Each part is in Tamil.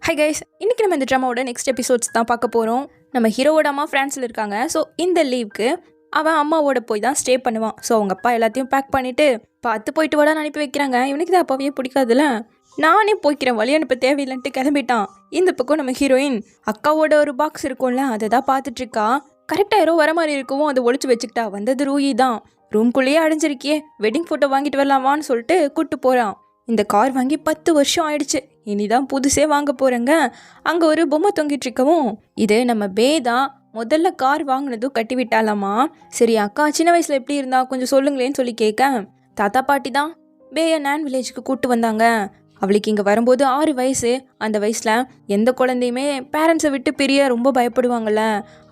ஹை கைஸ், இன்றைக்கி நம்ம இந்த ட்ராமாவோட நெக்ஸ்ட் எபிசோட்ஸ் தான் பார்க்க போகிறோம். நம்ம ஹீரோவோட அம்மா ஃப்ரான்ஸில் இருக்காங்க. ஸோ இந்த லீவுக்கு அவன் அம்மாவோட போய் தான் ஸ்டே பண்ணுவான். ஸோ அவங்க அப்பா எல்லாத்தையும் பேக் பண்ணிவிட்டு பார்த்து போயிட்டு வாடான்னு அனுப்பி வைக்கிறாங்க. இவனுக்கு தான் அப்பாவே பிடிக்காதுல்ல, நானே போய்க்கிறேன், வழி அனுப்ப தேவையில்லைன்ட்டு கிளம்பிட்டான். இந்த பக்கம் நம்ம ஹீரோயின் அக்காவோட ஒரு பாக்ஸ் இருக்கும்ல, அதை தான் பார்த்துட்ருக்கா. கரெக்டாக யாரோ வர மாதிரி இருக்கவும் அதை ஒழிச்சு வச்சுக்கிட்டா. வந்தது ரூயி தான். ரூம்குள்ளேயே அடைஞ்சிருக்கியே, வெட்டிங் ஃபோட்டோ வாங்கிட்டு வரலாமான்னு சொல்லிட்டு கூப்பிட்டு போகிறான். இந்த கார் வாங்கி 10 வருஷம் ஆயிடுச்சு, இனிதான் புதுசே வாங்க போகிறேங்க. அங்கே ஒரு பொம்மை தொங்கிட்டு இருக்கவும், இது நம்ம பே தான் முதல்ல கார் வாங்கினதும் கட்டி விட்டாலாமா. சரி அக்கா சின்ன வயசில் எப்படி இருந்தா கொஞ்சம் சொல்லுங்களேன்னு சொல்லி கேட்க, தாத்தா பாட்டி தான் பேயை நான் வில்லேஜுக்கு கூப்பிட்டு வந்தாங்க. அவளுக்கு இங்கே வரும்போது 6 வயசு. அந்த வயசில் எந்த குழந்தையுமே பேரண்ட்ஸை விட்டு பிரிய ரொம்ப பயப்படுவாங்கள்ல,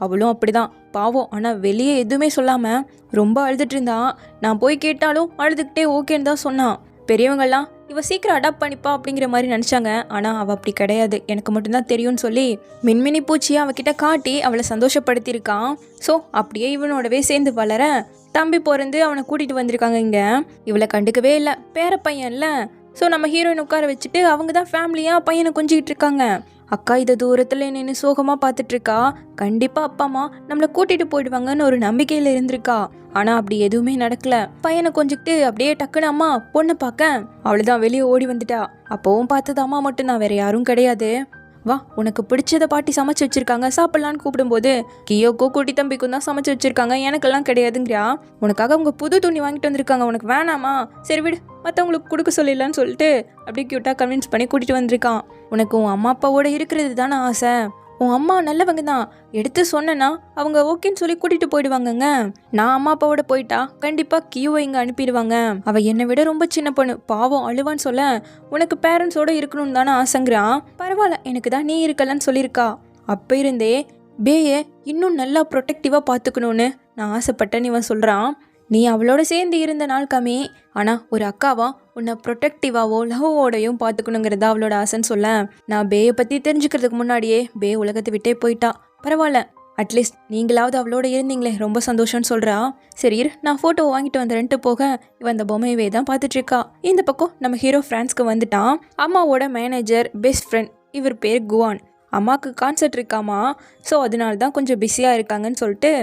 அவளும் அப்படிதான் பாவம். ஆனால் வெளியே எதுவுமே சொல்லாமல் ரொம்ப அழுதுட்டு இருந்தான். நான் போய் கேட்டாலும் அழுதுகிட்டே ஓகேன்னு தான் சொன்னான். பெரியவங்கள்லாம் இவ சீக்கிரம் அடாப்ட் பண்ணிப்பா அப்படிங்கிற மாதிரி நினச்சாங்க. ஆனால் அவள் அப்படி கிடையாது, எனக்கு மட்டும்தான் தெரியும்னு சொல்லி மின்மினி பூச்சியை அவகிட்ட காட்டி அவளை சந்தோஷப்படுத்தியிருக்கான். ஸோ அப்படியே இவனோடவே சேர்ந்து வளர தம்பி பிறந்து அவனை கூட்டிகிட்டு வந்திருக்காங்க. இங்கே இவளை கண்டுக்கவே இல்லை, பேர பையன்ல. ஸோ நம்ம ஹீரோயின் உட்கார வச்சுட்டு அவங்க தான் ஃபேமிலியாக பையனை கொஞ்சிக்கிட்டு இருக்காங்க. அக்கா இதை தூரத்தில் நின்று சோகமாக பார்த்துட்ருக்கா. கண்டிப்பாக அப்பா அம்மா நம்மளை கூட்டிகிட்டு போயிடுவாங்கன்னு ஒரு நம்பிக்கையில் இருந்திருக்கா. ஆனால் அப்படி எதுவுமே நடக்கல. பையனை கொஞ்சிக்கிட்டு அப்படியே டக்குன்னு அம்மா பொண்ணை பார்க்க அவளுதான் வெளியே ஓடி வந்துட்டா. அப்போவும் பார்த்தது அம்மா மட்டும்தான், வேற யாரும் கிடையாது. வா உனக்கு பிடிச்சத பாட்டி சமைச்சு வச்சிருக்காங்க, சாப்பிட்லான்னு கூப்பிடும்போது கியோக்கோ குட்டி தம்பிக்கும் தான் சமைச்சு வச்சிருக்காங்க, எனக்கெல்லாம் கிடையாதுங்கிறா. உனக்காக அவங்க புது துணி வாங்கிட்டு வந்திருக்காங்க, உனக்கு வேணாமா, சரி விடு மற்றவங்களுக்கு கொடுக்க சொல்லிடலான்னு சொல்லிட்டு அப்படியே க்யூட்டாக கன்வின்ஸ் பண்ணி கூட்டிகிட்டு வந்திருக்கான். உனக்கு உன் அம்மா அப்பாவோட இருக்கிறது தானே ஆசை, உன் அம்மா நல்லவங்க தான், எடுத்து சொன்னேன்னா அவங்க ஓகேன்னு சொல்லி கூட்டிகிட்டு போயிடுவாங்கங்க. நான் அம்மா அப்பாவோட போயிட்டா கண்டிப்பாக கியூவை இங்கே அனுப்பிடுவாங்க. அவள் என்னை விட ரொம்ப சின்ன பொண்ணு, பாவம் அழுவான்னு சொல்ல உனக்கு பேரண்ட்ஸோடு இருக்கணும்னு தானே ஆசைங்கிறான். பரவாயில்ல எனக்கு தான் நீ இருக்கலன்னு சொல்லியிருக்கா. அப்போ இருந்தே பேயை இன்னும் நல்லா ப்ரொடெக்டிவாக பார்த்துக்கணுன்னு நான் ஆசைப்பட்டேன்னு இவன் சொல்கிறான். நீ அவளோட சேர்ந்து இருந்த நாள் கம்மி, ஆனால் ஒரு அக்காவா உன்னை ப்ரொடெக்டிவாவோ லவ்வோடையும் பார்த்துக்கணுங்கிறதா அவளோட ஆசைன்னு சொல்ல, நான் பேயை பற்றி தெரிஞ்சுக்கிறதுக்கு முன்னாடியே பே உலகத்தை விட்டே போயிட்டா. பரவாயில்ல அட்லீஸ்ட் நீங்களாவது அவளோட இருந்தீங்களே, ரொம்ப சந்தோஷம்னு சொல்கிறா. சரி நான் ஃபோட்டோ வாங்கிட்டு வந்துறேன்ட்டு போக இவன் அந்த பொம்மையவே தான் பார்த்துட்ருக்கா. இந்த பக்கம் நம்ம ஹீரோ ஃப்ரான்ஸ்க்கு வந்துட்டான். அம்மாவோட மேனேஜர் பெஸ்ட் ஃப்ரெண்ட், இவர் பேர் குவான். அம்மாவுக்கு கான்சர்ட் இருக்காமா, ஸோ அதனால தான் கொஞ்சம் பிஸியாக இருக்காங்கன்னு சொல்லிட்டு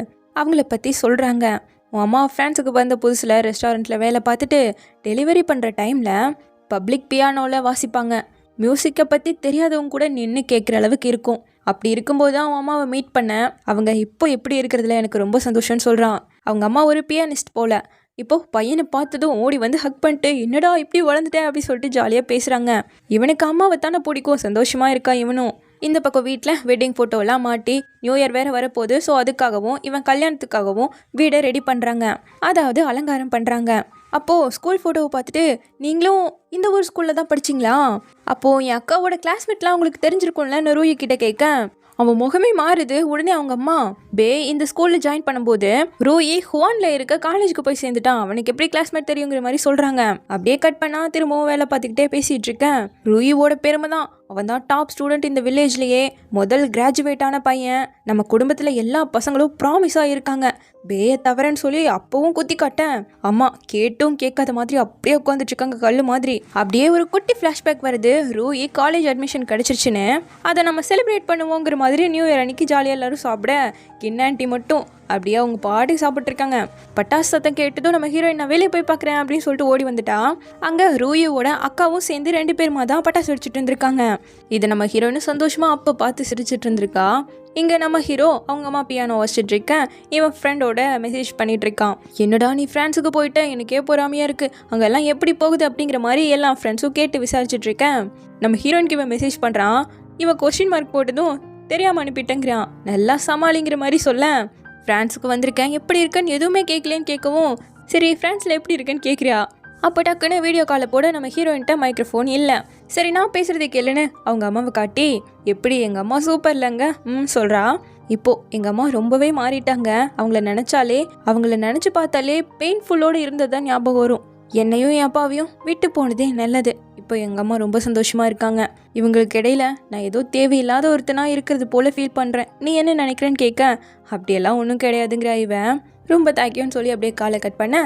அவங்கள பற்றி சொல்கிறாங்க. உன் அம்மா ஃப்ரான்ஸுக்கு வந்த புதுசில் ரெஸ்டாரண்ட்டில் வேலை பார்த்துட்டு டெலிவரி பண்ணுற டைமில் பப்ளிக் பியானோவில் வாசிப்பாங்க. மியூசிக்கை பற்றி தெரியாதவங்க கூட நின்று கேட்குற அளவுக்கு இருக்கும். அப்படி இருக்கும்போது தான் அவன் அம்மாவை மீட் பண்ண, அவங்க இப்போ எப்படி இருக்கிறதுல எனக்கு ரொம்ப சந்தோஷம்னு சொல்கிறான். அவங்க அம்மா ஒரு பியானிஸ்ட் போல். இப்போது பையனை பார்த்ததும் ஓடி வந்து ஹக் பண்ணிட்டு என்னடா இப்படி வளர்ந்துட்டேன் அப்படின்னு சொல்லிட்டு ஜாலியாக பேசுகிறாங்க. இவனுக்கு அம்மாவை தானே பிடிக்கும், சந்தோஷமாக இருக்கா இவனும். இந்த பக்கம் வீட்டில் வெட்டிங் ஃபோட்டோலாம் மாட்டி நியூ இயர் வேறு வரப்போகுது. ஸோ அதுக்காகவும் இவன் கல்யாணத்துக்காகவும் வீடை ரெடி பண்ணுறாங்க, அதாவது அலங்காரம் பண்ணுறாங்க. அப்போது ஸ்கூல் ஃபோட்டோவை பார்த்துட்டு நீங்களும் இந்த ஒரு ஸ்கூலில் தான் படிச்சிங்களா, அப்போது என் அக்காவோட கிளாஸ்மேட்லாம் உங்களுக்கு தெரிஞ்சிருக்கும்ல ரூயி கிட்ட கேட்க, அவன் முகமே மாறுது. உடனே அவங்க அம்மா பே இந்த ஸ்கூலில் ஜாயின் பண்ணும்போது ரூயி ஹுவான்ல இருக்க காலேஜுக்கு போய் சேர்ந்துட்டான், அவனுக்கு எப்படி கிளாஸ்மேட் தெரியுங்கிற மாதிரி சொல்கிறாங்க. அப்படியே கட் பண்ணால் திரும்பவும் வேலை பார்த்துக்கிட்டே பேசிகிட்டு இருக்கேன். ரூயியோட பெருமை தான், அவன் தான் டாப் ஸ்டூடெண்ட் இந்த வில்லேஜ்லேயே, முதல் கிராஜுவேட் ஆன பையன். நம்ம குடும்பத்தில் எல்லா பசங்களும் ப்ராமிஸாக இருக்காங்க, பேயை தவறன்னு சொல்லி அப்பவும் குத்தி காட்டேன். அம்மா கேட்டும் கேட்காத மாதிரி அப்படியே உட்காந்துட்டு இருக்காங்க கல்லு மாதிரி. அப்படியே ஒரு குட்டி ஃப்ளாஷ்பேக் வருது, ரூயி காலேஜ் அட்மிஷன் கிடச்சிருச்சுன்னு அதை நம்ம செலிப்ரேட் பண்ணுவோங்கிற மாதிரி நியூ இயர் அன்னைக்கு ஜாலியாக எல்லாரும் சாப்பிட கின்னாண்டி மட்டும் அப்படியே அவங்க பாட்டி சாப்பிட்ருக்காங்க. பட்டாசு சத்தம் கேட்டதும் நம்ம ஹீரோயின் நான் வெளியே போய் பார்க்குறேன் அப்படின்னு சொல்லிட்டு ஓடி வந்துட்டா. அங்கே ரூயோட அக்காவும் சேர்ந்து 2 பேருமா தான் பட்டாசு வெடிச்சிட்டு இருந்திருக்காங்க. இதை நம்ம ஹீரோயினும் சந்தோஷமாக அப்போ பார்த்து சிரிச்சிட்டு இருந்திருக்கா. இங்கே நம்ம ஹீரோ அவங்க அம்மா பியானோ வச்சுட்டு இருக்கேன், இவன் ஃப்ரெண்டோட மெசேஜ் பண்ணிட்டு இருக்கான். என்னடா நீ ஃப்ரான்ஸுக்கு போயிட்ட, எனக்கே பொறாமையாக இருக்குது, அங்கெல்லாம் எப்படி போகுது அப்படிங்கிற மாதிரி எல்லா ஃப்ரெண்ட்ஸும் கேட்டு விசாரிச்சுட்டு இருக்கேன். நம்ம ஹீரோயினுக்கு இவன் மெசேஜ் பண்ணுறான். இவன் கொஸ்டின் மார்க் போட்டதும் தெரியாமல் அனுப்பிட்டேங்கிறான். நல்லா சமாளிங்கிற மாதிரி சொல்ல, ஃப்ரான்ஸுக்கு வந்திருக்கேன் எப்படி இருக்கேன்னு எதுவுமே கேட்கலன்னு கேட்கவும், சரி ஃப்ரான்ஸில் எப்படி இருக்கேன்னு கேட்குறியா. அப்போ டக்குன்னு வீடியோ காலை போட நம்ம ஹீரோயின்ட்ட மைக்ரோஃபோன் இல்லை. சரி நான் பேசுகிறதே கேளுன்னு அவங்க அம்மாவை காட்டி, எப்படி எங்கள் அம்மா சூப்பர் இல்லைங்க சொல்கிறா. இப்போது எங்கள் அம்மா ரொம்பவே மாறிட்டாங்க, அவங்கள நினச்சி பார்த்தாலே பெயின்ஃபுல்லோடு இருந்தது தான் ஞாபகம் வரும். என்னையும் என் அப்பாவையும் விட்டு போனதே நல்லது. இப்போ எங்கள் அம்மா ரொம்ப சந்தோஷமாக இருக்காங்க. இவங்களுக்கு இடையில நான் ஏதோ தேவையில்லாத ஒருத்தனாக இருக்கிறது போல் ஃபீல் பண்ணுறேன், நீ என்ன நினைக்கிறேன்னு கேட்க, அப்படியெல்லாம் ஒன்றும் கிடையாதுங்கிற இவன். ரொம்ப தேங்க்யூன்னு சொல்லி அப்படியே காலை கட் பண்ண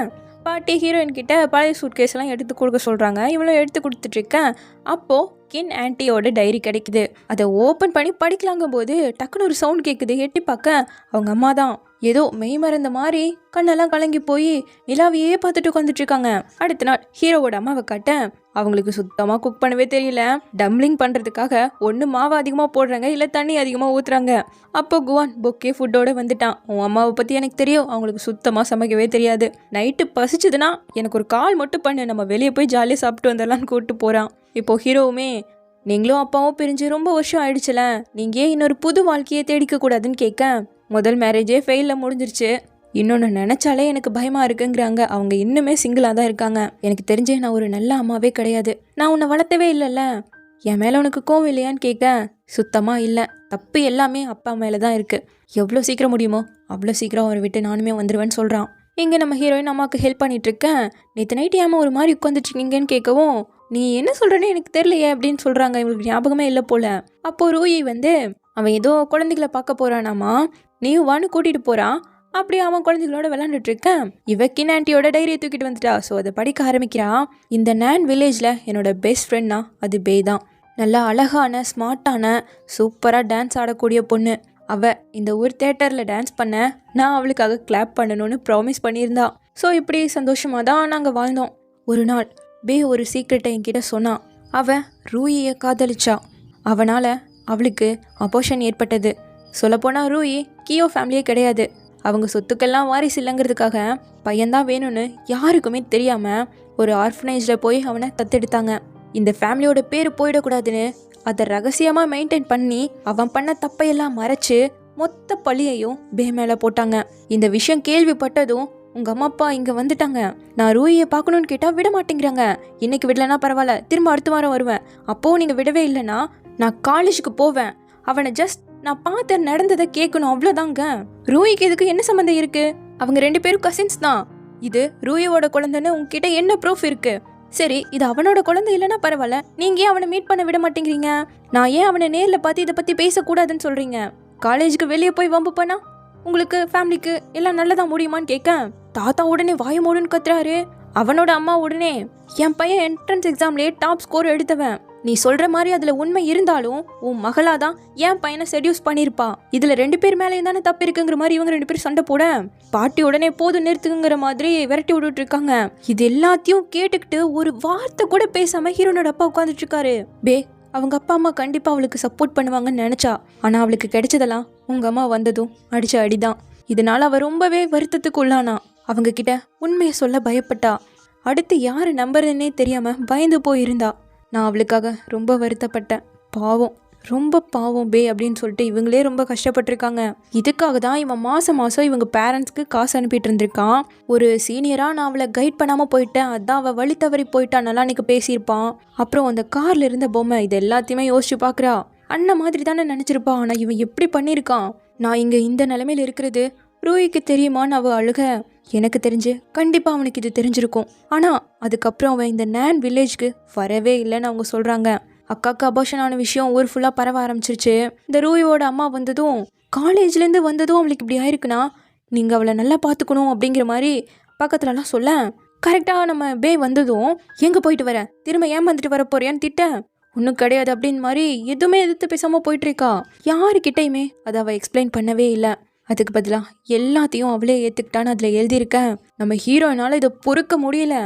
பாட்டி ஹீரோயின் கிட்ட பழைய சூட்கேஸ்லாம் எடுத்து கொடுக்க சொல்கிறாங்க. இவளும் எடுத்து கொடுத்துட்ருக்கேன். அப்போது கின் ஆன்ட்டியோட டைரி கிடைக்குது. அதை ஓப்பன் பண்ணி படிக்கலாங்கும் போது டக்குன்னு ஒரு சவுண்ட் கேட்குது. எட்டி பார்க்க அவங்க அம்மா தான். ஏதோ மெய் மறந்த மாதிரி கண்ணெல்லாம் கலங்கி போய் நிலாவையே பார்த்துட்டு உட்காந்துட்டு இருக்காங்க. அடுத்த நாள் ஹீரோவோட அம்மாவை காட்ட அவங்களுக்கு சுத்தமாக குக் பண்ணவே தெரியல. டம்ப்ளிங் பண்ணுறதுக்காக ஒன்று மாவு அதிகமாக போடுறாங்க, இல்லை தண்ணி அதிகமாக ஊற்றுறாங்க. அப்போ குவான் பொக்கே ஃபுட்டோடு வந்துட்டான். உன் அம்மாவை பற்றி எனக்கு தெரியும், அவங்களுக்கு சுத்தமாக சமைக்கவே தெரியாது. நைட்டு பசிச்சதுன்னா எனக்கு ஒரு கால் மட்டும் பண்ணு, நம்ம வெளியே போய் ஜாலியாக சாப்பிட்டு வந்துடலான்னு கூப்பிட்டு போகிறான். இப்போது ஹீரோவுமே நீங்களும் அப்பாவும் பிரிஞ்சு ரொம்ப வருஷம் ஆயிடுச்சுல, நீங்கள் ஏன் இன்னொரு புது வாழ்க்கையை தேடிக்க கூடாதுன்னு கேட்க முதல் மேரேஜே ஃபெயிலில் முடிஞ்சிருச்சு, இன்னொன்று நினச்சாலே எனக்கு பயமாக இருக்குங்கிறாங்க. அவங்க இன்னுமே சிங்கிளாக தான் இருக்காங்க. எனக்கு தெரிஞ்சே நான் ஒரு நல்ல அம்மாவே கிடையாது. நான் உன்னை வளர்த்தவே இல்லைல்ல, என் மேலே உனக்கு கோவம் இல்லையான்னு கேட்க சுத்தமாக இல்லை, தப்பு எல்லாமே அப்பா மேலே தான் இருக்குது. எவ்வளோ சீக்கிரம் முடியுமோ அவ்வளோ சீக்கிரம் அவரை விட்டு நானுமே வந்துடுவேன்னு சொல்கிறான். இங்கே நம்ம ஹீரோயின் அம்மாவுக்கு ஹெல்ப் பண்ணிகிட்ருக்கேன். நேற்று நைட்டு ஏமா ஒரு மாதிரி உட்காந்துட்ருக்கீங்கன்னு கேட்கவும் நீ என்ன சொல்கிறேன்னு எனக்கு தெரியலையே அப்படின்னு சொல்கிறாங்க. இவங்களுக்கு ஞாபகமே இல்லை போல். அப்போது ரூயி அவன் ஏதோ குழந்தைகளை பார்க்க போகிறானாமா, நீயும் வான்னு கூட்டிகிட்டு போகிறான். அப்படி அவன் குழந்தைகளோட விளாண்டுட்டு இருக்கேன். இவ கின் ஆன்ட்டியோட டைரியை தூக்கிட்டு வந்துட்டா. ஸோ அதை படிக்க ஆரம்பிக்கிறான். இந்த நான் வில்லேஜில் என்னோட பெஸ்ட் ஃப்ரெண்ட்னா அது பே தான். நல்லா அழகான ஸ்மார்ட்டான சூப்பராக டான்ஸ் ஆடக்கூடிய பொண்ணு. அவள் இந்த ஊர் தேட்டரில் டான்ஸ் பண்ண நான் அவளுக்காக கிளாப் பண்ணணும்னு ப்ராமிஸ் பண்ணியிருந்தா. ஸோ இப்படி சந்தோஷமாக தான் நாங்கள் வாழ்ந்தோம். ஒரு நாள் பே ஒரு சீக்ரெட்டை என்கிட்ட சொன்னான். அவன் ரூயியை காதலிச்சா. அவனால் அவளுக்கு அபோஷன் ஏற்பட்டது. சொல்லப்போனால் ரூயி கியோ ஃபேமிலியே கிடையாது. அவங்க சொத்துக்கெல்லாம் வாரிசு இல்லைங்கிறதுக்காக பையன்தான் வேணும்னு யாருக்குமே தெரியாமல் ஒரு ஆர்ஃபனேஜில் போய் அவனை தத்தெடுத்தாங்க. இந்த ஃபேமிலியோட பேர் போயிடக்கூடாதுன்னு அதை ரகசியமாக மெயின்டைன் பண்ணி அவன் பண்ண தப்பையெல்லாம் மறைச்சு மொத்த பழியையும் பே மேலே போட்டாங்க. இந்த விஷயம் கேள்விப்பட்டதும் உங்கள் அம்மா அப்பா இங்கே வந்துட்டாங்க. நான் ரூயை பார்க்கணுன்னு கேட்டால் விட மாட்டேங்கிறாங்க. இன்னைக்கு விடலைன்னா பரவாயில்ல, திரும்ப அடுத்த வாரம் வருவேன். அப்போது நீங்கள் விடவே இல்லைன்னா நான் காலேஜுக்கு போவேன். அவனை ஜஸ்ட் நான் பார்த்து நடந்ததை கேட்கணும், அவ்வளோதாங்க. ரூயிக்கு இதுக்கு என்ன சம்மந்தம் இருக்கு? அவங்க 2 பேரும் கசின்ஸ் தான். இது ரூயோட குழந்தைன்னு உங்ககிட்ட என்ன ப்ரூஃப் இருக்கு? சரி, இது அவனோட குழந்தை இல்லைன்னா பரவாயில்ல, நீங்கள் ஏன் அவனை மீட் பண்ண விட மாட்டேங்கிறீங்க? நான் ஏன் அவனை நேரில் பார்த்து இதை பற்றி பேசக்கூடாதுன்னு சொல்கிறீங்க? காலேஜுக்கு வெளியே போய் வம்பு பண்ணா உங்களுக்கு ஃபேமிலிக்கு எல்லாம் நல்லதாக முடியுமான்னு கேட்க தாத்தா உடனே வாய மூடுன்னு கத்துறாரு. அவனோட அம்மா உடனே என் பையன் என்ட்ரன்ஸ் எக்ஸாம்லேயே டாப் ஸ்கோர் எடுத்தவன். நீ சொல்கிற மாதிரி அதில் உண்மை இருந்தாலும் உன் மகளாதான் என் பையனை செடியூஸ் பண்ணியிருப்பா. இதில் 2 பேர் மேலேயும் தானே தப்பு இருக்குங்கிற மாதிரி இவங்க 2 பேரும் சண்டை போட பாட்டி உடனே போதும் நிறுத்துங்கிற மாதிரி விரட்டி விட்டுட்டு இருக்காங்க. இது எல்லாத்தையும் கேட்டுக்கிட்டு ஒரு வார்த்தை கூட பேசாமல் ஹீரோனோட அப்பா உட்காந்துட்டு இருக்காரு. பே அவங்க அப்பா அம்மா கண்டிப்பாக அவளுக்கு சப்போர்ட் பண்ணுவாங்கன்னு நினச்சா. ஆனால் அவளுக்கு கிடைச்சதெல்லாம் உங்கள் அம்மா வந்ததும் அடித்த அடிதான். இதனால் அவள் ரொம்பவே வருத்தத்துக்கு உள்ளானா. அவங்க கிட்ட உண்மையை சொல்ல பயப்பட்டா. அடுத்து யாரை நம்புறதுன்னே தெரியாமல் பயந்து போயிருந்தா. நான் அவளுக்காக ரொம்ப வருத்தப்பட்டேன். பாவம், ரொம்ப பாவம் பே அப்படின்னு சொல்லிட்டு இவங்களே ரொம்ப கஷ்டப்பட்டிருக்காங்க. இதுக்காக தான் இவன் மாதம் இவங்க பேரண்ட்ஸ்க்கு காசு அனுப்பிட்டு இருந்திருக்கான். ஒரு சீனியராக நான் அவளை கைட் பண்ணாமல் போயிட்டேன், அதான் அவள் வழி தவறி போயிட்டா, நல்லா அன்றைக்கி பேசியிருப்பான். அப்புறம் அந்த காரில் இருந்த பொம்மை இது எல்லாத்தையுமே யோசிச்சு பார்க்குறா. அண்ணன் மாதிரி தானே நினச்சிருப்பா. ஆனால் இவன் எப்படி பண்ணியிருக்கான்? நான் இங்கே இந்த நிலைமையில் இருக்கிறது ரூயிக்கு தெரியுமான்னு அவள் அழுக. எனக்கு தெரிஞ்சு கண்டிப்பாக அவனுக்கு இது தெரிஞ்சிருக்கும். ஆனால் அதுக்கப்புறம் அவன் இந்த நான் வில்லேஜ்க்கு வரவே இல்லைன்னு அவங்க சொல்கிறாங்க. அக்காவுக்கு அபார்ஷன் ஆன விஷயம் ஊர் ஃபுல்லாக பரவ ஆரம்பிச்சிருச்சு. இந்த ரூயோட அம்மா வந்ததும் காலேஜ்லேருந்து வந்ததும் அவளுக்கு இப்படி ஆயிருக்குன்னா நீங்கள் அவளை நல்லா பார்த்துக்கணும் அப்படிங்கிற மாதிரி பக்கத்துலலாம் சொல்ல, கரெக்டாக நம்ம பே வந்ததும் எங்கே போயிட்டு வர, திரும்ப ஏமாந்துட்டு வர போறியான்னு திட்ட, ஒன்றும் கிடையாது அப்படின்னு மாதிரி எதுவுமே எதிர்த்து பேசாமல் போயிட்டுருக்கா. யாருக்கிட்டையுமே அதை அவள் எக்ஸ்பிளைன் பண்ணவே இல்லை. அதுக்கு பதிலாக எல்லாத்தையும் அவளே ஏற்றுக்கிட்டான்னு அதில் எழுதியிருக்கேன். நம்ம ஹீரோயினால் இதை பொறுக்க முடியல.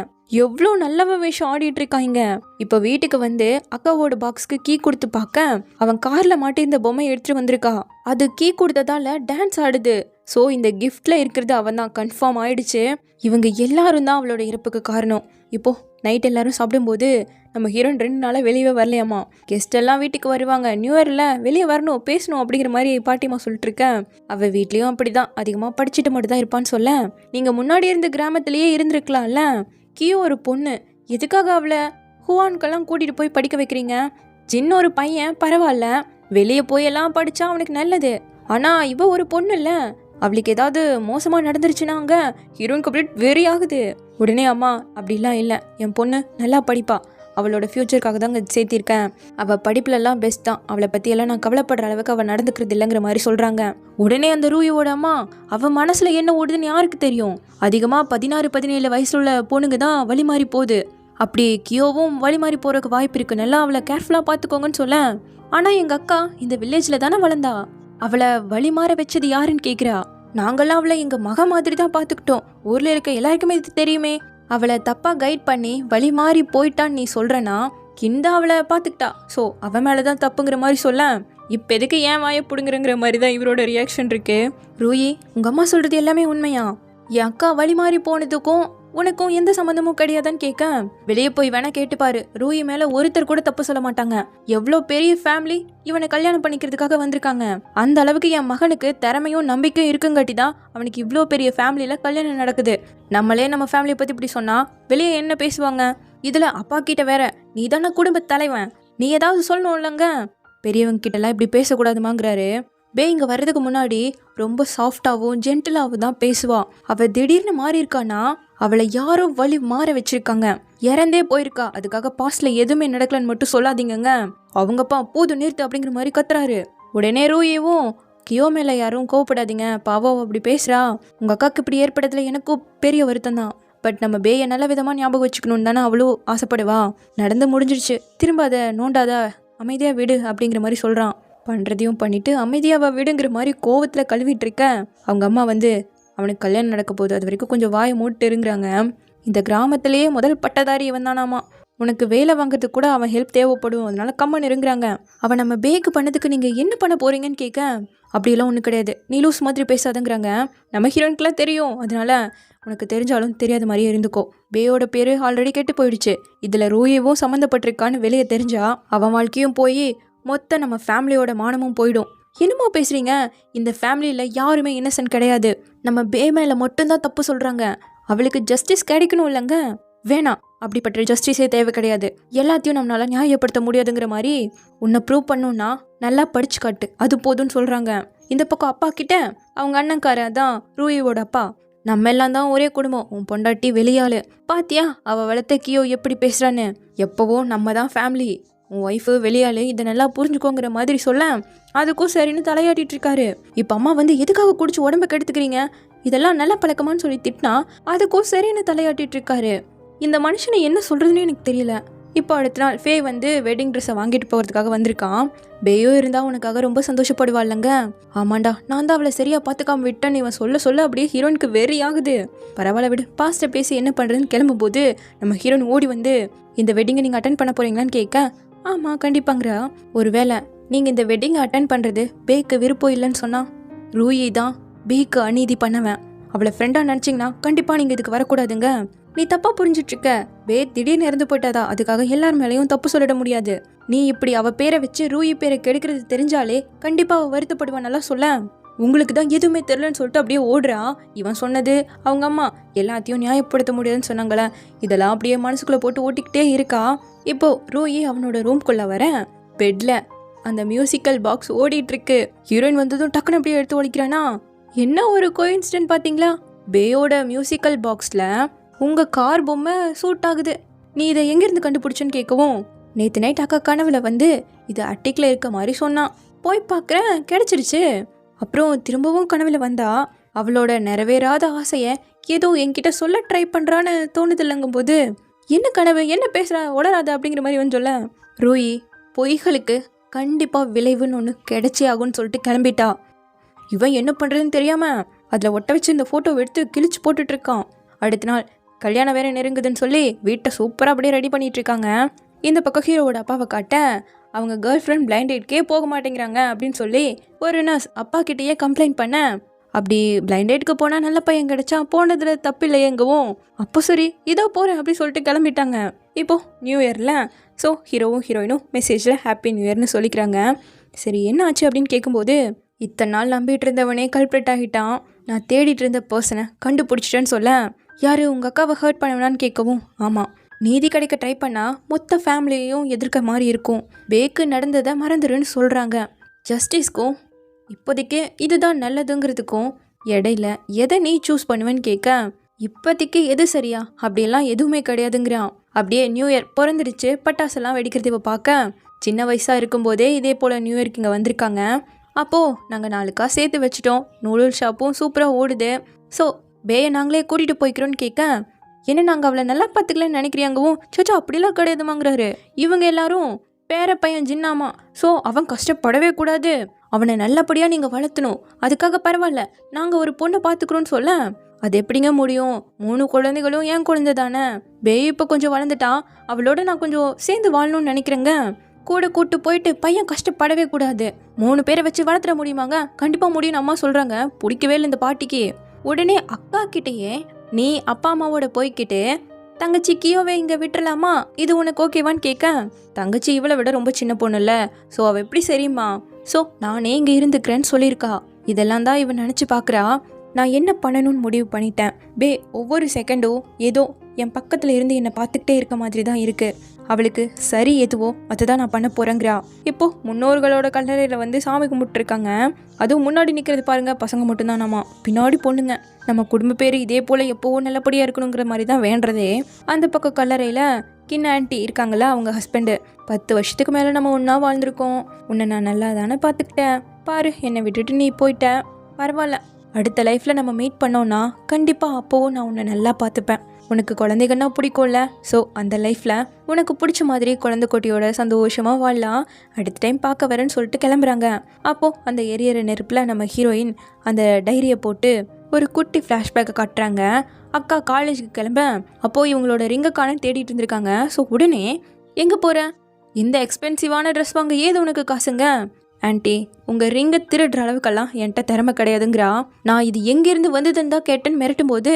எவ்வளோ நல்லவ வேஷம் ஆடிட்டு இருக்காங்க. இப்போ வீட்டுக்கு வந்து அக்காவோட பாக்ஸ்க்கு கீ கொடுத்து பார்க்க அவன் காரில் மாட்டியிருந்த பொம்மை எடுத்துகிட்டு வந்திருக்கா. அது கீ கொடுத்ததால டான்ஸ் ஆடுது. ஸோ இந்த கிஃப்டில் இருக்கிறது அவன் தான் கன்ஃபார்ம் ஆயிடுச்சு. இவங்க எல்லாரும் தான் அவளோட இறப்புக்கு காரணம். இப்போது நைட் எல்லாரும் சாப்பிடும்போது நம்ம ஹீரோயின் 2 நாளாக வெளியே வரலையாம்மா. கெஸ்ட் எல்லாம் வீட்டுக்கு வருவாங்க, நியூ இயரில் வெளியே வரணும் பேசணும் அப்படிங்கிற மாதிரி பாட்டியம்மா சொல்லிட்டு இருக்கேன். அவள் வீட்லேயும் அப்படி தான் அதிகமாக படிச்சுட்டு மட்டும் தான் இருப்பான்னு சொல்ல, நீங்கள் முன்னாடி இருந்த கிராமத்துலேயே இருந்திருக்கலாம்ல. கியோ ஒரு பொண்ணு, எதுக்காக அவளை ஹுவான்கெல்லாம் கூட்டிகிட்டு போய் படிக்க வைக்கிறீங்க? ஜின் ஒரு பையன் பரவாயில்ல, வெளியே போய் எல்லாம் படித்தா அவனுக்கு நல்லது. ஆனால் இவ ஒரு பொண்ணு இல்லை, அவளுக்கு ஏதாவது மோசமாக நடந்துருச்சுனாங்க ஹீரோயினுக்கு அப்படியே வெறி ஆகுது. உடனே அம்மா அப்படிலாம் இல்லை, என் பொண்ணு நல்லா படிப்பா, அவளோட ஃப்யூச்சருக்காக தான் இங்கே சேர்த்திருக்கேன். அவள் படிப்புலலாம் பெஸ்ட் தான், அவளை பற்றியெல்லாம் நான் கவலைப்படுற அளவுக்கு அவள் நடந்துக்கிறது இல்லைங்கிற மாதிரி சொல்கிறாங்க. உடனே அந்த ரூயோட அம்மா அவள் மனசில் என்ன ஓடுதுன்னு யாருக்கு தெரியும், அதிகமாக 16-17 வயசுல உள்ள பொண்ணுங்க தான் வழி மாறி போகுது, அப்படி கியோவும் வழி மாறி போகிறதுக்கு வாய்ப்பு இருக்கு, நல்லா அவளை கேர்ஃபுல்லாக பார்த்துக்கோங்கன்னு சொல்ல. ஆனால் எங்கள் அக்கா இந்த வில்லேஜில் தானே வளர்ந்தா, அவளை வழி மாற வச்சது யாருன்னு கேட்குறா. நாங்களாம் அவளை எங்கள் மக மாதிரி தான் பார்த்துக்கிட்டோம், ஊரில் இருக்க எல்லாருக்குமே இது தெரியுமே, அவளை தப்பாக கைட் பண்ணி வழி மாறி போயிட்டான்னு நீ சொல்கிறனா கிண்டா அவளை பார்த்துக்கிட்டா, ஸோ அவன் மேலே தான் தப்புங்கிற மாதிரி சொல்ல. இப்போ எதுக்கு ஏன் வாயை பிடுங்குறங்கிற மாதிரி தான் இவரோட ரியாக்ஷன் இருக்கு. ரூயி, உங்கள் அம்மா சொல்கிறது எல்லாமே உண்மையா? என் அக்கா வழி மாறி போனதுக்கும் உனக்கும் எந்த சம்மந்தமும் கிடையாதான்னு கேட்க, வெளியே போய் வேணா கேட்டுப்பாரு, ரூயி மேலே ஒருத்தர் கூட தப்பு சொல்ல மாட்டாங்க, எவ்வளோ பெரிய ஃபேமிலி இவனை கல்யாணம் பண்ணிக்கிறதுக்காக வந்திருக்காங்க, அந்த அளவுக்கு என் மகனுக்கு திறமையும் நம்பிக்கையும் இருக்குங்காட்டி தான் அவனுக்கு இவ்வளோ பெரிய ஃபேமிலியில் கல்யாணம் நடக்குது. நம்மளே நம்ம ஃபேமிலியை பற்றி இப்படி சொன்னால் வெளியே என்ன பேசுவாங்க, இதில் அப்பா கிட்ட வேற நீ தானே குடும்ப தலைவன், நீ ஏதாவது சொல்லணும் இல்லைங்க, பெரியவங்க கிட்டலாம் இப்படி பேசக்கூடாதுமாங்கிறாரு. பே இங்கே வர்றதுக்கு முன்னாடி ரொம்ப சாஃப்டாகவும் ஜென்டிலாகவும் தான் பேசுவா, அவள் திடீர்னு மாறி இருக்கானா அவளை யாரோ வழி மாற வச்சிருக்காங்க, இறந்தே போயிருக்கா, அதுக்காக பாஸ்ட்ல எதுவுமே நடக்கலன்னு மட்டும் சொல்லாதீங்கங்க, அவங்கப்பா போதும் நிறுத்து அப்படிங்கிற மாதிரி கத்துறாரு. உடனே ரூயேவும் கியோ மேலே யாரும் கோவப்படாதீங்க, பாவம் அப்படி பேசுறா, உங்கள் அக்காவுக்கு இப்படி ஏற்படுறதுல எனக்கும் பெரிய வருத்தம் தான், பட் நம்ம பேயை நல்ல விதமாக ஞாபகம் வச்சுக்கணும்னு தானே அவ்வளோ ஆசைப்படுவா, நடந்து முடிஞ்சிடுச்சு, திரும்ப அதை நோண்டாத, அமைதியாக விடு அப்படிங்கிற மாதிரி சொல்கிறான். பண்ணுறதையும் பண்ணிட்டு அமைதியாக விடுங்கிற மாதிரி கோவத்தில் கழுவிட்டு இருக்க, அவங்க அம்மா வந்து அவனுக்கு கல்யாணம் நடக்க போகுது, அது வரைக்கும் கொஞ்சம் வாயை மூட்டு இருங்கிறாங்க. இந்த கிராமத்திலேயே முதல் பட்டதாரி இவன் தானாமா, உனக்கு வேலை வாங்குறதுக்கு கூட அவன் ஹெல்ப் தேவைப்படும், அதனால கம்மன் இருங்கிறாங்க. அவன் நம்ம பேக்கு பண்ணதுக்கு நீங்கள் என்ன பண்ண போகிறீங்கன்னு கேட்க, அப்படியெல்லாம் ஒன்றும் கிடையாது, நீ லூஸ் மாதிரி பேசாதங்கிறாங்க. நம்ம ஹீரோயினுக்குலாம் தெரியும், அதனால உனக்கு தெரிஞ்சாலும் தெரியாத மாதிரியே இருந்துக்கோ, பேயோட பேர் ஆல்ரெடி கெட்டு போயிடுச்சு, இதில் ரூயேவும் சம்மந்தப்பட்டிருக்கான்னு வெளியே தெரிஞ்சா அவன் வாழ்க்கையும் போய் மொத்த நம்ம ஃபேமிலியோட மானமும் போயிடும். என்னமோ பேசுறீங்க, இந்த ஃபேமிலியில் யாருமே இன்னசென்ட் கிடையாது, நம்ம பே மேலே மட்டும்தான் தப்பு சொல்கிறாங்க, அவளுக்கு ஜஸ்டிஸ் கிடைக்கணும் இல்லைங்க, வேணாம் அப்படிப்பட்ட ஜஸ்டிஸே தேவை கிடையாது, எல்லாத்தையும் நம்மளால நியாயப்படுத்த முடியாதுங்கிற மாதிரி உன்னை ப்ரூவ் பண்ணணும்னா நல்லா படிச்சு காட்டு, அது போதும்னு சொல்கிறாங்க. இந்த பக்கம் அப்பா கிட்ட அவங்க அண்ணன்கார தான் ரூயோட அப்பா, நம்ம எல்லாம் தான் ஒரே குடும்பம், உன் பொண்டாட்டி வெளியாளு, பாத்தியா அவள் வளர்த்த கியோ எப்படி பேசுகிறான்னு, எப்போவோ நம்ம தான் ஃபேமிலி, உன் ஒய்ஃபு வெளியாளு, இதை நல்லா புரிஞ்சுக்கோங்கிற மாதிரி சொல்ல, அதுக்கும் சரின்னு தலையாட்டிட்டு இருக்காரு. இப்போ அம்மா வந்து எதுக்காக குடிச்சு உடம்பை கெடுத்துக்கிறீங்க, இதெல்லாம் நல்ல பழக்கமானு சொல்லி திட்டினா அதுக்கும் சரின்னு தலையாட்டிட்டு இருக்காரு. இந்த மனுஷனை என்ன சொல்கிறதுன்னு எனக்கு தெரியல. இப்போ அடுத்த நாள் ஃபே வந்து வெட்டிங் ட்ரெஸ்ஸை வாங்கிட்டு போகிறதுக்காக வந்திருக்கான். பேயோ இருந்தால் உனக்காக ரொம்ப சந்தோஷப்படுவாள்லங்க. ஆமாண்டா, நான் தான் அவளை சரியாக பார்த்துக்காம விட்டேன்னு இவன் சொல்ல சொல்ல அப்படியே ஹீரோனுக்கு வெறி ஆகுது. பரவாயில்ல விடு, பாஸ்ட்டை பேசி என்ன பண்ணுறதுன்னு கிளம்பும்போது நம்ம ஹீரோன் ஓடி வந்து இந்த வெட்டிங்கை நீங்கள் அட்டன் பண்ண போகிறீங்களான்னு கேட்க, ஆமாம் கண்டிப்பாங்கிறா. ஒருவேளை நீங்கள் இந்த வெட்டிங்கை அட்டன் பண்ணுறது பேக்கு விருப்பம் இல்லைன்னு சொன்னால் ரூயி தான் பேக்கு அநீதி பண்ணவன், அவளை ஃப்ரெண்டாக நினச்சிங்கன்னா கண்டிப்பாக நீங்கள் இதுக்கு வரக்கூடாதுங்க, நீ தப்பாக புரிஞ்சிட்ருக்க, பே திடீர்னு இறந்து போயிட்டாதா, அதுக்காக எல்லார் மேலேயும் தப்பு சொல்லிட முடியாது, நீ இப்படி அவள் பேரை வச்சு ரூயி பேரை கெடுக்கிறது தெரிஞ்சாலே கண்டிப்பாக அவள் வருத்தப்படுவான், நல்லா சொல்ல, உங்களுக்கு தான் எதுவுமே தெரிலன்னு சொல்லிட்டு அப்படியே ஓடுறா. இவன் சொன்னது அவங்க அம்மா எல்லாத்தையும் நியாயப்படுத்த முடியாதுன்னு சொன்னாங்களே, இதெல்லாம் அப்படியே மனசுக்குள்ளே போட்டு ஓட்டிக்கிட்டே இருக்கா. இப்போ ரூயி அவனோட ரூம்குள்ளே வர பெட்டில் அந்த மியூசிக்கல் பாக்ஸ் ஓடிட்டு இருக்கு. ஹீரோயின் வந்ததும் டக்குன்னு அப்படியே எடுத்து ஒழிக்கிறானா, என்ன ஒரு கோஇன்சிடென்ட் பார்த்தீங்களா, பேயோட மியூசிக்கல் பாக்ஸில் உங்கள் கார் பொம்மை சூட் ஆகுது, நீ இதை எங்கேருந்து கண்டுபிடிச்சேன்னு கேட்கவும், நேற்று நைட் அக்கா கனவுல வந்து இது அட்டிக்கில் இருக்க மாதிரி சொன்னான், போய் பார்க்குறேன் கிடச்சிருச்சு, அப்புறம் திரும்பவும் கனவுல வந்தா அவளோட நிறைவேறாத ஆசையை ஏதோ என்கிட்ட சொல்ல ட்ரை பண்ணுறான்னு தோணுது இல்லைங்கும் போது, என்ன கனவு என்ன பேசுகிற உளராத அப்படிங்கிற மாதிரி வந்து சொல்ல, ரூயி பொய்களுக்கு கண்டிப்பாக விளைவுன்னு ஒன்று கிடைச்சே ஆகும்னு சொல்லிட்டு கிளம்பிட்டா. இவன் என்ன பண்ணுறதுன்னு தெரியாமல் அதில் ஒட்ட வச்சு இந்த ஃபோட்டோவை எடுத்து கிழிச்சு போட்டுட்ருக்கான். அடுத்த நாள் கல்யாணம் வேறு நெருங்குதுன்னு சொல்லி வீட்டை சூப்பராக அப்படியே ரெடி பண்ணிகிட்ருக்காங்க. இந்த பக்கம் ஹீரோவோட அப்பாவை காட்ட அவங்க கேர்ள் ஃப்ரெண்ட் பிளைண்ட் டேட்கே போக மாட்டேங்கிறாங்க அப்படின்னு சொல்லி ஒரு நர்ஸ் அப்பா கிட்டேயே கம்ப்ளைண்ட் பண்ண, அப்படி பிளைண்ட் டேட்டுக்கு போனால் நல்ல பையன் கிடைச்சா போனதில் தப்பு இல்லை எங்கவும், அப்போ சரி இதோ போகிறேன் அப்படின்னு சொல்லிட்டு கிளம்பிட்டாங்க. இப்போது நியூ இயரில் ஸோ ஹீரோவும் ஹீரோயினும் மெசேஜில் ஹாப்பி நியூ இயர்னு சொல்லிக்கிறாங்க. சரி என்ன ஆச்சு அப்படின்னு கேட்கும்போது, இத்தனை நாள் நம்பிட்டு இருந்தவனே கல்ப்ரேட் ஆகிட்டான், நான் தேடிட்டு இருந்த பர்சனை கண்டுபிடிச்சிட்டேன்னு சொல்ல, யார் உங்கள் அக்காவை ஹர்ட் பண்ணவேனான்னு கேட்கவும், ஆமாம் நீதி கிடைக்க ட்ரை பண்ணால் மொத்த ஃபேமிலியையும் எதிர்க்க மாதிரி இருக்கும், பேக்கு நடந்ததை மறந்துடுன்னு சொல்கிறாங்க. ஜஸ்டிஸ்க்கும் இப்போதைக்கு இதுதான் நல்லதுங்கிறதுக்கும் இடையில எதை நீ சூஸ் பண்ணுவேன்னு கேட்க, இப்போதைக்கு எது சரியா அப்படியெல்லாம் எதுவுமே கிடையாதுங்கிறான். அப்படியே நியூ இயர் பிறந்துடுச்சு. பட்டாசெல்லாம் வெடிக்கிறது இவ பார்க்க சின்ன வயசாக இருக்கும்போதே இதே போல் நியூ இயர்க்கு இங்கே வந்திருக்காங்க. அப்போது நாங்கள் 4 காசு சேர்த்து வச்சுட்டோம். நூடுல்ஸ் ஷாப்பும் சூப்பராக ஓடுது. ஸோ பேயை நாங்களே கூட்டிகிட்டு போய்க்கிறோன்னு கேட்க, என்ன நாங்கள் அவளை நல்லா பார்த்துக்கலன்னு நினைக்கிறியாங்கவும், சோச்சா அப்படிலாம் கிடையாதுமாங்கிறாரு. இவங்க எல்லாரும் பேர பையன் ஜின்னாமா, ஸோ அவன் கஷ்டப்படவே கூடாது, அவனை நல்லபடியாக நீங்கள் வளர்த்தணும், அதுக்காக பரவாயில்ல நாங்கள் ஒரு பொண்ணை பார்த்துக்குறோன்னு சொல்ல, அது எப்படிங்க முடியும்? 3 குழந்தைகளும் என் குழந்தை தானே. பேய் இப்போ கொஞ்சம் வளர்ந்துட்டா, அவளோட நான் கொஞ்சம் சேர்ந்து வாழணும்னு நினைக்கிறேங்க. கூட கூட்டு போயிட்டு பையன் கஷ்டப்படவே கூடாது. 3 பேரை வச்சு வளர்த்துற முடியுமாங்க? கண்டிப்பாக முடியும்னு அம்மா சொல்கிறாங்க. பிடிக்கவே இல்லை இந்த பாட்டிக்கு. உடனே அக்கா கிட்டேயே, நீ அப்பா அம்மாவோட போய்கிட்டு தங்கச்சி கியோவை இங்கே விட்டுறலாமா, இது உனக்கு ஓகேவான்னு கேட்க, தங்கச்சி இவளை விட ரொம்ப சின்ன பொண்ணு இல்லை, ஸோ அவள் எப்படி சரிம்மா, ஸோ நானே இங்கே இருந்துக்கிறேன்னு சொல்லியிருக்கா. இதெல்லாம் தான் இவன் நினச்சி பார்க்குறா. நான் என்ன பண்ணணும்னு முடிவு பண்ணிட்டேன். பே ஒவ்வொரு செகண்டும் ஏதோ என் பக்கத்தில் இருந்து என்னை பார்த்துக்கிட்டே இருக்க மாதிரி தான் இருக்குது. அவளுக்கு சரி எதுவோ அதை தான் நான் பண்ண போகிறேங்கிறா. இப்போது முன்னோர்களோட கல்லறையில் வந்து சாமி கும்பிட்டுருக்காங்க. அதுவும் முன்னாடி நிற்கிறது பாருங்கள், பசங்க மட்டும்தான். நம்ம பின்னாடி பொண்ணுங்க. நம்ம குடும்ப பேர் இதே போல் எப்போவும் நல்லபடியாக இருக்கணுங்கிற மாதிரி தான் வேண்டதே. அந்த பக்கம் கல்லறையில் கின்ன ஆண்டி இருக்காங்களா, அவங்க ஹஸ்பண்டு. 10 வருஷத்துக்கு மேலே நம்ம ஒன்றா வாழ்ந்துருக்கோம். உன்னை நான் நல்லா தானே பார்த்துக்கிட்டேன், பாரு என்னை விட்டுட்டு நீ போயிட்ட, பரவாயில்ல, அடுத்த லைஃப்பில் நம்ம மீட் பண்ணோன்னா கண்டிப்பாக அப்போவும் நான் உன்னை நல்லா பார்த்துப்பேன். உனக்கு குழந்தைகள்னா பிடிக்கும்ல, ஸோ அந்த லைஃப்பில் உனக்கு பிடிச்ச மாதிரி குழந்தை குட்டியோட சந்தோஷமாக வாழலாம், அடுத்த டைம் பார்க்க வரேன்னு சொல்லிட்டு கிளம்புறாங்க. அப்போது அந்த எரியற நெருப்பில் நம்ம ஹீரோயின் அந்த டைரியை போட்டு ஒரு குட்டி ஃப்ளாஷ்பேக்கை காட்டுறாங்க. அக்கா காலேஜுக்கு கிளம்ப அப்போது இவங்களோட ரிங்கை காண தேடிட்டு இருந்திருக்காங்க. ஸோ உடனே எங்கே போகிற, இந்த எக்ஸ்பென்சிவான ட்ரெஸ் வாங்க ஏது உனக்கு காசுங்க, ஆன்ட்டி உங்கள் ரிங்கை திருடுற அளவுக்கெல்லாம் என்கிட்ட திறமை கிடையாதுங்கிறா. நான் இது எங்கேருந்து வந்ததுன்னு தான் கேட்டேன்னு மிரட்டும் போது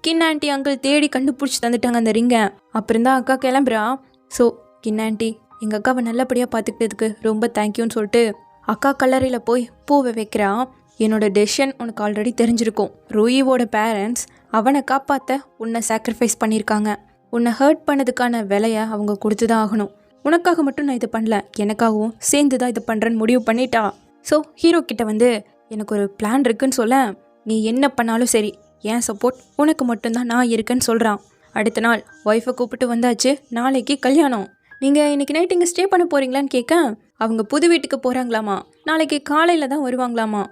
கின்ன ஆண்டி அங்கிள் தேடி கண்டுபிடிச்சி தந்துட்டாங்க அந்த ரிங்கை. அப்புறம் தான் அக்கா கிளம்புறா. ஸோ கின்ன ஆண்டி எங்கள் அக்காவை நல்லபடியாக பார்த்துக்கிட்டதுக்கு ரொம்ப தேங்க்யூன்னு சொல்லிட்டு அக்கா கல்லறையில் போய் பூவை வைக்கிறா. என்னோட டெசிஷன் உனக்கு ஆல்ரெடி தெரிஞ்சிருக்கும். ரூயிவோட பேரண்ட்ஸ் அவனை காப்பாற்ற உன்னை சாக்ரிஃபைஸ் பண்ணியிருக்காங்க. உன்னை ஹர்ட் பண்ணதுக்கான விலையை அவங்க கொடுத்து தான் ஆகணும். உனக்காக மட்டும் நான் இதை பண்ணல, எனக்காகவும் சேர்ந்து தான் இதை பண்ணுறேன்னு முடிவு பண்ணிட்டா. ஸோ ஹீரோ கிட்ட வந்து எனக்கு ஒரு பிளான் இருக்குன்னு சொல்ல, நீ என்ன பண்ணாலும் சரி என் சப்போர்ட் உனக்கு மட்டும்தான் நான் இருக்கேன்னு சொல்கிறான். அடுத்த நாள் ஒய்ஃபை கூப்பிட்டு வந்தாச்சு, நாளைக்கு கல்யாணம். நீங்கள் இன்றைக்கி நைட் இங்கே ஸ்டே பண்ண போகிறீங்களான்னு கேட்க, அவங்க புது வீட்டுக்கு போகிறாங்களாமா, நாளைக்கு காலையில் தான் வருவாங்களாமா.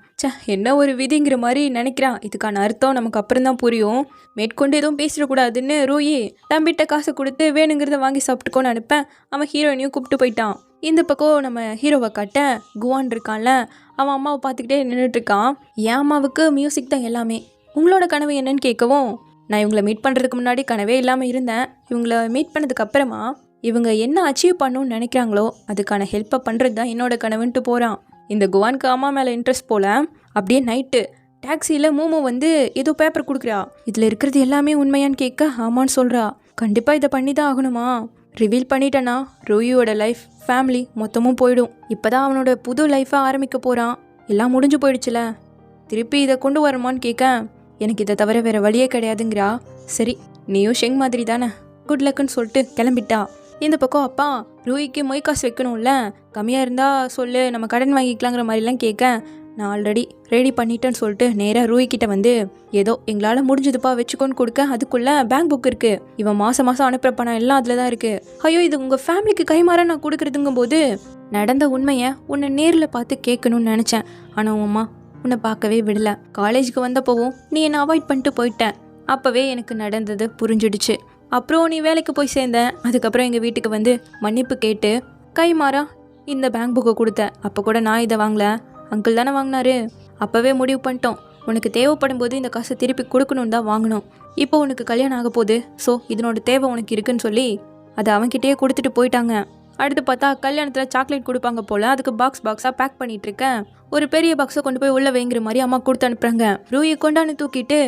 என்ன ஒரு விதிங்கிற மாதிரி நினைக்கிறான். இதுக்கான அர்த்தம் நமக்கு அப்புறம் தான் புரியும். மேற்கொண்டு எதுவும் பேசிடக்கூடாதுன்னு ரூயி தம்பிட்ட காசு கொடுத்து வேணுங்கிறத வாங்கி சாப்பிட்டுக்கோன்னு அனுப்பேன். அவன் ஹீரோயினையும் கூப்பிட்டு போயிட்டான். இந்த பக்கம் நம்ம ஹீரோவை காட்ட குவான் இருக்கான்ல, அவன் அம்மாவை பார்த்துக்கிட்டே நின்றுட்டுருக்கான். என் அம்மாவுக்கு மியூசிக் தான் எல்லாமே. உங்களோட கனவு என்னன்னு கேட்கவும், நான் இவங்களை மீட் பண்ணுறதுக்கு முன்னாடி கனவே இல்லாமல் இருந்தேன். இவங்கள மீட் பண்ணதுக்கு அப்புறமா இவங்க என்ன அச்சீவ் பண்ணணும்னு நினைக்கிறாங்களோ அதுக்கான ஹெல்ப்பை பண்ணுறது தான் என்னோட கனவுன்ட்டு போகிறான். இந்த குவானுக்கு அம்மா மேலே இன்ட்ரெஸ்ட் போல். அப்படியே நைட்டு டாக்ஸியில் மூமோ வந்து ஏதோ பேப்பர் கொடுக்குறா. இதில் இருக்கிறது எல்லாமே உண்மையான்னு கேட்க ஆமான்னு சொல்கிறா. கண்டிப்பாக இதை பண்ணி தான் ஆகணுமா, ரிவீல் பண்ணிட்டேன்னா ரூயியோட லைஃப் ஃபேமிலி மொத்தமும் போயிடும். இப்போ தான் அவனோட புது லைஃப்பை ஆரம்பிக்க போகிறான். எல்லாம் முடிஞ்சு போயிடுச்சுல, திருப்பி இதை கொண்டு வரமான்னு கேட்க, எனக்கு இதை தவிர வேறு வழியே கிடையாதுங்கிறா. சரி நீயும் ஷெங் மாதிரி தானே, குட் லக்குன்னு சொல்லிட்டு கிளம்பிட்டா. இந்த பக்கம் அப்பா ரூயிக்கு மொய் காசு வைக்கணும்ல, கம்மியாக இருந்தால் சொல்லு நம்ம கடன் வாங்கிக்கலாங்கிற மாதிரிலாம் கேட்க, நான் ஆல்ரெடி ரெடி பண்ணிட்டேன்னு சொல்லிட்டு நேராக ரூயிக்கிட்ட வந்து ஏதோ எங்களால் முடிஞ்சதுப்பா வச்சுக்கோன்னு கொடுக்க, அதுக்குள்ளே பேங்க் புக் இருக்குது, இவன் மாதம் மாதம் அனுப்புகிற பணம் எல்லாம் அதில் தான் இருக்குது. ஐயோ இது உங்கள் ஃபேமிலிக்கு கைமாற நான் கொடுக்குறதுங்கும் போது நடந்த உண்மையை உன்னை நேரில் பார்த்து கேட்கணும்னு நினச்சேன். ஆனால் அம்மா உன்னை பார்க்கவே விடலை. காலேஜுக்கு வந்தப்போவும் நீ என்னை அவாய்ட் பண்ணிட்டு போயிட்டேன். அப்போவே எனக்கு நடந்தது புரிஞ்சிடுச்சு. அப்புறம் நீ வேலைக்கு போய் சேர்ந்தேன். அதுக்கப்புறம் எங்கள் வீட்டுக்கு வந்து மன்னிப்பு கேட்டு கைமாறா இந்த பேங்க் புக்கை கொடுத்தேன். அப்போ கூட நான் இதை வாங்கல, அங்கிள் தானே வாங்கினாரு. அப்போவே முடிவு பண்ணிட்டோம், உனக்கு தேவைப்படும் போது இந்த காசை திருப்பி கொடுக்கணுன்னு தான் வாங்கணும். இப்போ உனக்கு கல்யாணம் ஆக போகுது, ஸோ இதனோட தேவை உனக்கு இருக்குன்னு சொல்லி அதை அவன்கிட்டயே கொடுத்துட்டு போயிட்டாங்க. அடுத்து பார்த்தா கல்யாணத்தில் சாக்லேட் கொடுப்பாங்க போல், அதுக்கு பாக்ஸாக பேக் பண்ணிகிட்டு இருக்கேன். ஒரு பெரிய பாக்ஸை கொண்டு போய் உள்ளே வைங்கிற மாதிரி அம்மா கொடுத்து அனுப்புகிறாங்க. ரூயை கொண்டாந்து தூக்கிட்டு,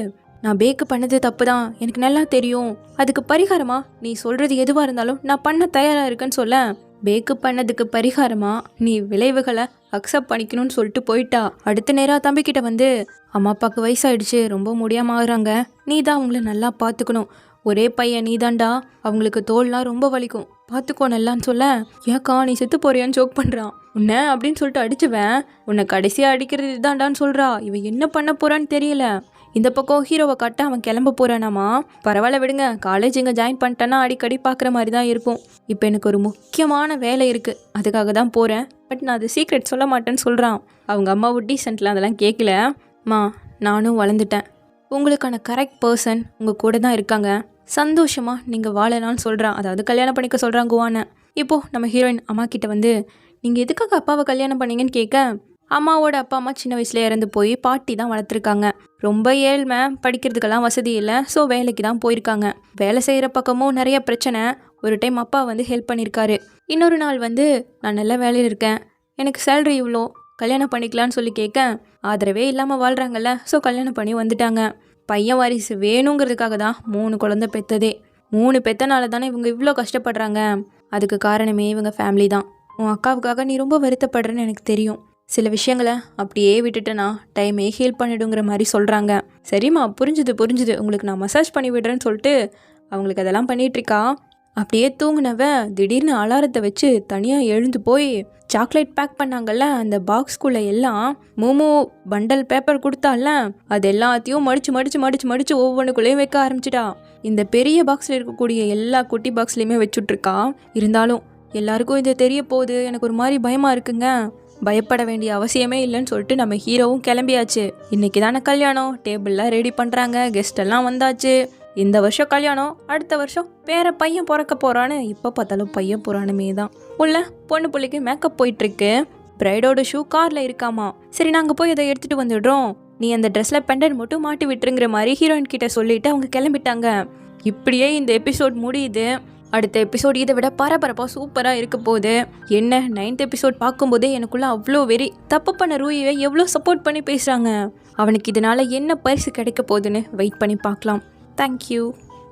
நான் பேக்கு பண்ணது தப்பு தான், எனக்கு நல்லா தெரியும், அதுக்கு பரிகாரமா நீ சொல்கிறது எதுவாக இருந்தாலும் நான் பண்ண தயாராக இருக்கேன்னு சொல்ல, பேக்கு பண்ணதுக்கு பரிகாரமா நீ விளைவுகளை அக்செப்ட் பண்ணிக்கணும்னு சொல்லிட்டு போயிட்டா. அடுத்த நேரம் தம்பிக்கிட்ட வந்து, அம்மா அப்பாவுக்கு வயசாயிடுச்சு, ரொம்ப முடியாமல் ஆகுறாங்க, நீ தான் அவங்கள நல்லா பார்த்துக்கணும், ஒரே பையன் நீ தாண்டா, அவங்களுக்கு தோல்லாம் ரொம்ப வலிக்கும், பார்த்துக்கோ நல்லான்னு சொல்ல, ஏக்கா நீ செத்து போறியான்னு ஜோக் பண்ணுறான். உன்னை அப்படின்னு சொல்லிட்டு அடிச்சுவேன், உன்னை கடைசியாக அடிக்கிறது இதுதான்டான்னு சொல்கிறா. இவன் என்ன பண்ண போகிறான்னு தெரியல. இந்த பக்கம் ஹீரோவை காட்ட அவன் கிளம்ப போகிறானாமா. பரவாயில்ல விடுங்க, காலேஜ் இங்கே ஜாயின் பண்ணிட்டேன்னா அடிக்கடி பார்க்குற மாதிரி தான் இருக்கும். இப்போ எனக்கு ஒரு முக்கியமான வேலை இருக்குது, அதுக்காக தான் போகிறேன். பட் நான் அது சீக்ரெட் சொல்ல மாட்டேன்னு சொல்கிறான். அவங்க அம்மாவும் டீசென்ட்லாம் அதெல்லாம் கேட்கல. நானும் வளர்ந்துட்டேன், உங்களுக்கான கரெக்ட் பர்சன் உங்கள் கூட தான் இருக்காங்க, சந்தோஷமாக நீங்கள் வாழலாம்னு சொல்கிறான். அதாவது கல்யாணம் பண்ணிக்க சொல்கிறான் குவானை. இப்போது நம்ம ஹீரோயின் அம்மா கிட்ட வந்து நீங்கள் எதுக்காக அப்பாவை கல்யாணம் பண்ணீங்கன்னு கேட்க, அம்மாவோட அப்பா அம்மா சின்ன வயசுல இறந்து போய் பாட்டி தான் வளர்த்துருக்காங்க. ரொம்ப ஏழ்மை, படிக்கிறதுக்கெல்லாம் வசதி இல்லை. ஸோ வேலைக்கு தான் போயிருக்காங்க. வேலை செய்கிற பக்கமும் நிறைய பிரச்சனை. ஒரு டைம் அப்பா வந்து ஹெல்ப் பண்ணியிருக்காரு. இன்னொரு நாள் வந்து நான் நல்ல வேலையில் இருக்கேன், எனக்கு சேலரி இவ்வளோ, கல்யாணம் பண்ணிக்கலான்னு சொல்லி கேட்க ஆதரவே இல்லாமல் வாழ்கிறாங்கல்ல. ஸோ கல்யாணம் பண்ணி வந்துட்டாங்க. பையன் வாரிசு வேணுங்கிறதுக்காக தான் 3 குழந்தை பெற்றதே. 3 பெற்றனால தானே இவங்க இவ்வளோ கஷ்டப்படுறாங்க. அதுக்கு காரணமே இவங்க ஃபேமிலி தான். உன் அக்காவுக்காக நீ ரொம்ப வருத்தப்படுறேன்னு எனக்கு தெரியும். சில விஷயங்களை அப்படியே விட்டுட்டேன்னா டைமே ஹீல் பண்ணிடுங்கிற மாதிரி சொல்கிறாங்க. சரிம்மா, புரிஞ்சுது, உங்களுக்கு நான் மசாஜ் பண்ணி விடுறேன்னு சொல்லிட்டு அவங்களுக்கு அதெல்லாம் பண்ணிகிட்ருக்கா. அப்படியே தூங்குனவ திடீர்னு அலாரத்தை வச்சு தனியாக எழுந்து போய் சாக்லேட் பேக் பண்ணாங்கல்ல அந்த பாக்ஸ்குள்ளே எல்லாம் மோமோ பண்டல் பேப்பர் கொடுத்தால அது எல்லாத்தையும் மடிச்சு ஒவ்வொன்றுக்குள்ளேயும் வைக்க ஆரம்பிச்சிட்டா. இந்த பெரிய பாக்ஸில் இருக்கக்கூடிய எல்லா குட்டி பாக்ஸ்லையுமே வச்சுட்ருக்கா. இருந்தாலும் எல்லாருக்கும் இது தெரிய போகுது, எனக்கு ஒரு மாதிரி பயமாக இருக்குங்க. பயப்பட வேண்டிய அவசியமே இல்லைன்னு சொல்லிட்டு நம்ம ஹீரோவும் கிளம்பியாச்சு. இன்னைக்கு தானே கல்யாணம், டேபிள்லாம் ரெடி பண்ணுறாங்க, கெஸ்ட் எல்லாம் வந்தாச்சு. இந்த வருஷம் கல்யாணம், அடுத்த வருஷம் பையன் பிறக்க போகிறான்னு இப்போ பார்த்தாலும் பையன் புறானுமே தான். உள்ள பொண்ணு பிள்ளைக்கு மேக்கப் போயிட்டுருக்கு. பிரைடோட ஷூ காரில் இருக்காமா. சரி நாங்கள் போய் அதை எடுத்துகிட்டு வந்துடுறோம், நீ அந்த ட்ரெஸ்ஸில் பெண்டன்ட் மட்டும் மாட்டி விட்டுருங்கிற மாதிரி ஹீரோயின் கிட்ட சொல்லிட்டு அவங்க கிளம்பிட்டாங்க. இப்படியே இந்த எபிசோட் முடியுது. அடுத்த எபிசோட் இதை விட பரபரப்பாக சூப்பராக இருக்க போகுது. என்ன 9th எபிசோட் பார்க்கும்போதே எனக்குள்ள அவ்வளோ வெறி. தப்பு பண்ண ரூயியை எவ்வளோ சப்போர்ட் பண்ணி பேசுகிறாங்க. அவனுக்கு இதனால் என்ன பரிசு கிடைக்க போகுதுன்னு வெயிட் பண்ணி பார்க்கலாம். தேங்க்யூ.